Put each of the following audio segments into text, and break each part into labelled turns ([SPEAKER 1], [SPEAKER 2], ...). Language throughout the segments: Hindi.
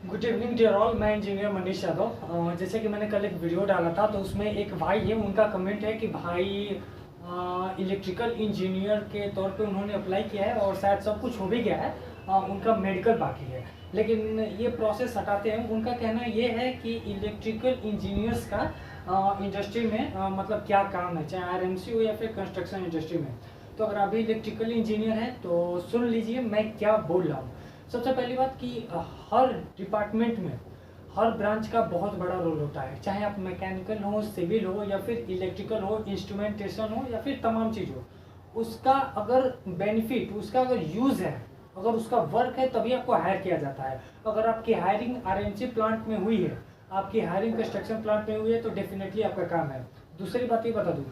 [SPEAKER 1] Good evening dear all. मैं इंजीनियर मनीष यादव। जैसे कि मैंने कल एक वीडियो डाला था तो उसमें एक भाई है, उनका कमेंट है कि भाई इलेक्ट्रिकल इंजीनियर के तौर पे उन्होंने अप्लाई किया है और शायद सब कुछ हो भी गया है, उनका मेडिकल बाकी है। लेकिन ये प्रोसेस हटाते हैं। उनका कहना ये है कि इलेक्ट्रिकल इंजीनियर्स का इंडस्ट्री में मतलब क्या काम है, चाहे आरएमसी हो या फिर कंस्ट्रक्शन इंडस्ट्री में। तो अगर अभी इलेक्ट्रिकल इंजीनियर हैं तो सुन लीजिए मैं क्या बोल रहा हूँ। सबसे पहली बात कि हर डिपार्टमेंट में हर ब्रांच का बहुत बड़ा रोल होता है, चाहे आप मैकेनिकल हो, सिविल हो या फिर इलेक्ट्रिकल हो, इंस्ट्रूमेंटेशन हो या फिर तमाम चीज़ हो। उसका अगर बेनिफिट, उसका अगर यूज़ है, अगर उसका वर्क है, तभी आपको हायर किया जाता है। अगर आपकी हायरिंग आरएमसी प्लांट में हुई है, आपकी हायरिंग कंस्ट्रक्शन प्लांट में हुई है, तो डेफिनेटली आपका काम है। दूसरी बात ये बता दूँ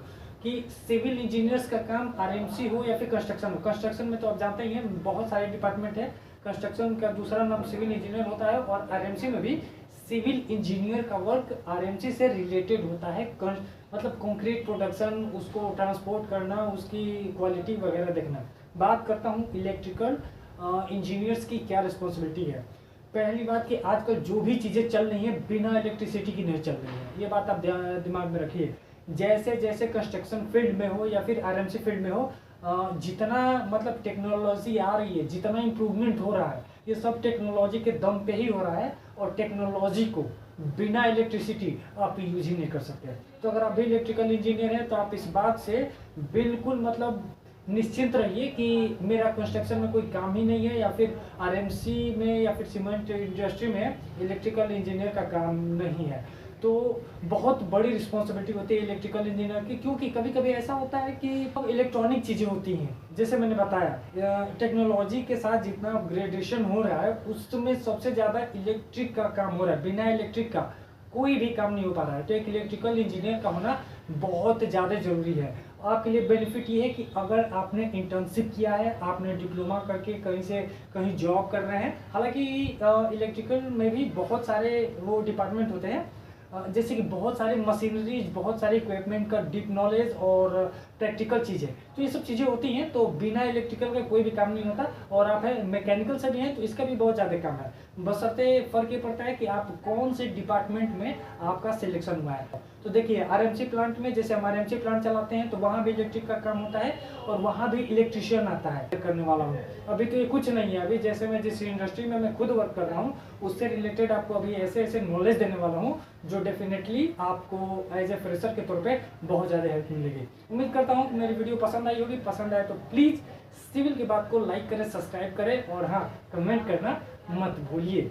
[SPEAKER 1] कि सिविल इंजीनियर्स का काम आरएमसी हो या फिर कंस्ट्रक्शन हो। कंस्ट्रक्शन में तो आप जानते ही हैं बहुत सारे डिपार्टमेंट है। कंस्ट्रक्शन का दूसरा नाम सिविल इंजीनियर होता है और आरएमसी में भी सिविल इंजीनियर का वर्क आरएमसी से रिलेटेड होता है। मतलब कंक्रीट प्रोडक्शन, उसको ट्रांसपोर्ट करना, उसकी क्वालिटी वगैरह देखना। बात करता हूँ इलेक्ट्रिकल इंजीनियर्स की क्या रिस्पॉन्सिबिलिटी है। पहली बात कि आजकल जो भी चीज़ें चल रही हैं बिना इलेक्ट्रिसिटी की नहीं चल रही हैं, ये बात आप दिमाग में रखिए। जैसे जैसे कंस्ट्रक्शन फील्ड में हो या फिर आरएमसी फील्ड में हो, जितना मतलब टेक्नोलॉजी आ रही है, जितना इम्प्रूवमेंट हो रहा है, ये सब टेक्नोलॉजी के दम पे ही हो रहा है। और टेक्नोलॉजी को बिना इलेक्ट्रिसिटी आप यूज ही नहीं कर सकते। तो अगर आप भी इलेक्ट्रिकल इंजीनियर हैं तो आप इस बात से बिल्कुल मतलब निश्चिंत रहिए कि मेरा कंस्ट्रक्शन में कोई काम ही नहीं है, या फिर आरएमसी में या फिर सीमेंट इंडस्ट्री में इलेक्ट्रिकल इंजीनियर का काम नहीं है। तो बहुत बड़ी रिस्पॉन्सिबिलिटी होती है इलेक्ट्रिकल इंजीनियर की, क्योंकि कभी कभी ऐसा होता है कि इलेक्ट्रॉनिक चीज़ें होती हैं। जैसे मैंने बताया, टेक्नोलॉजी के साथ जितना अपग्रेडेशन हो रहा है उसमें सबसे ज़्यादा इलेक्ट्रिक का काम हो रहा है। बिना इलेक्ट्रिक का कोई भी काम नहीं हो पा रहा है। तो एक इलेक्ट्रिकल इंजीनियर का होना बहुत ज़्यादा ज़रूरी है। आपके लिए बेनिफिट ये है कि अगर आपने इंटर्नशिप किया है, आपने डिप्लोमा करके कहीं से कहीं जॉब कर रहे हैं। हालांकि इलेक्ट्रिकल में भी बहुत सारे वो डिपार्टमेंट होते हैं, जैसे कि बहुत सारे मशीनरीज, बहुत सारे इक्विपमेंट का डीप नॉलेज और प्रैक्टिकल चीज़ें, तो ये सब चीज़ें होती हैं। तो बिना इलेक्ट्रिकल का कोई भी काम नहीं होता। और आप है मैकेनिकल से भी हैं तो इसका भी बहुत ज़्यादा काम है। बशर्ते फ़र्क ये पड़ता है कि आप कौन से डिपार्टमेंट में आपका सिलेक्शन हुआ है। तो देखिए आरएमसी प्लांट में, जैसे हम आरएमसी प्लांट चलाते हैं तो वहाँ भी इलेक्ट्रिक का काम होता है और वहाँ भी इलेक्ट्रिशियन आता है करने वाला हूँ। अभी तो ये कुछ नहीं है। अभी जैसे मैं जिस इंडस्ट्री में मैं खुद वर्क कर रहा हूँ उससे रिलेटेड आपको अभी ऐसे ऐसे नॉलेज देने वाला हूँ जो डेफिनेटली आपको एज ए फ्रेशर के तौर पे बहुत ज़्यादा हेल्प मिलेगी। उम्मीद करता हूँ कि मेरी वीडियो पसंद आई होगी। पसंद आए तो प्लीज़ सिविल की बात को लाइक करें, सब्सक्राइब करें और हाँ, कमेंट करना मत भूलिए।